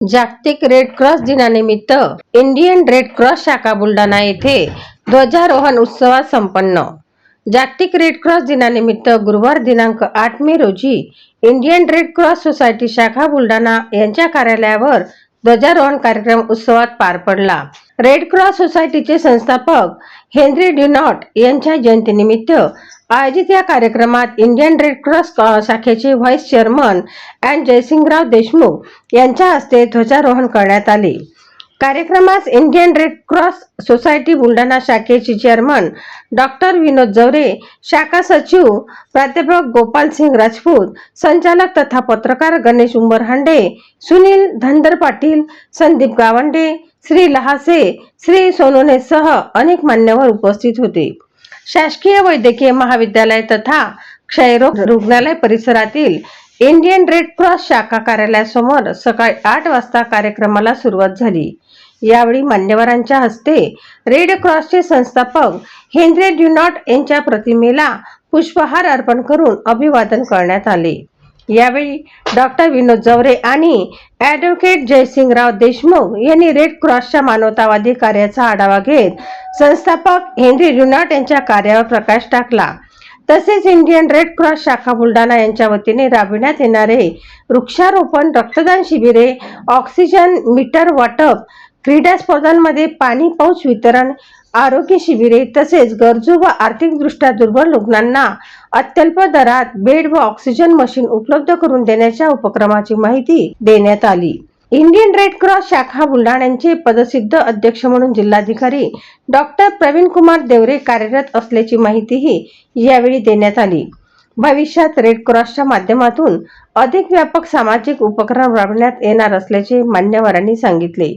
जागतिक red cross दिनानिमित्त Indian Red cross शाखा बुलढाणा येथे ध्वजारोहण उत्सवात संपन्न। जागतिक रेड क्रॉस दिनानिमित्त गुरुवार दिनांक 8 मे रोजी इंडियन रेड क्रॉस सोसायटी शाखा बुलढाणा यांच्या कार्यालयावर ध्वजारोहण कार्यक्रम उत्सवात पार पडला। रेड क्रॉस सोसायटीचे संस्थापक हेनरी ड्युनॉट यांच्या जयंतीनिमित्त आयोजित या कार्यक्रमात इंडियन रेड क्रॉस शाखेचे vice chairman N Jaysingrao Deshmukh यांच्या हस्ते ध्वजारोहण करण्यात आले। कार्यक्रमास Indian Red Cross Society Buldhana शाखेचे चेअरमन डॉक्टर विनोद जवरे, शाखा सचिव प्राध्यापक गोपाल सिंग राजपूत, संचालक तथा पत्रकार गणेश उंबरहांडे, सुनील धनंदर पाटील, संदीप गावंडे, श्री लहासे, श्री सोनोने सह अनेक मान्यवर उपस्थित होते। शासकीय वैद्यकीय महाविद्यालय तथा क्षयरोग रुग्णालय परिसरातील इंडियन रेड क्रॉस शाखा कार्यालयासमोर सकाळी 8 वाजता कार्यक्रमाला सुरुवात झाली। यावेळी मान्यवरांच्या हस्ते रेड क्रॉसचे संस्थापक हेनरी ड्युनॉट यांच्या प्रतिमेला पुष्पहार अर्पण करून अभिवादन करण्यात आले। यावेळी डॉक्टर विनोद जवरे आणि ॲडव्होकेट जयसिंगराव देशमुख यांनी रेड क्रॉसच्या मानवतावादी कार्याचा आढावा घेत संस्थापक हेनरी ड्युनॉट यांच्या कार्यावर प्रकाश टाकला। तसेच इंडियन रेड क्रॉस शाखा बुलढाणा यांच्या वतीने राबविण्यात येणारे वृक्षारोपण, रक्तदान शिबिरे, ऑक्सिजन मीटर वाटप, क्रीडा स्पर्धांमध्ये पाणी पाऊच वितरण, आरोग्य शिबिरे तसेच गरजू व आर्थिकदृष्ट्या दुर्बल रुग्णांना अत्यल्प दरात बेड व ऑक्सिजन मशीन उपलब्ध करून देण्याच्या उपक्रमाची माहिती देण्यात आली। इंडियन रेड क्रॉस शाखा बुलढाण्याचे पदसिद्ध अध्यक्ष म्हणून जिल्हाधिकारी डॉक्टर प्रवीण कुमार देवरे कार्यरत असल्याची माहितीही यावेळी देण्यात आली। भविष्यात रेड क्रॉसच्या माध्यमातून अधिक व्यापक सामाजिक उपक्रम राबवण्यात येणार असल्याचे मान्यवरांनी सांगितले।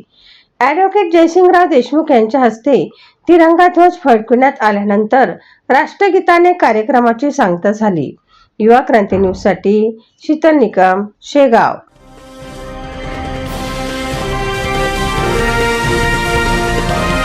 ॲडव्होकेट जयसिंगराव देशमुख यांच्या हस्ते तिरंगा ध्वज फडकविण्यात आल्यानंतर राष्ट्रगीताने कार्यक्रमाची सांगता झाली। युवा क्रांती न्यूज साठी शीतल निकम, शेगाव।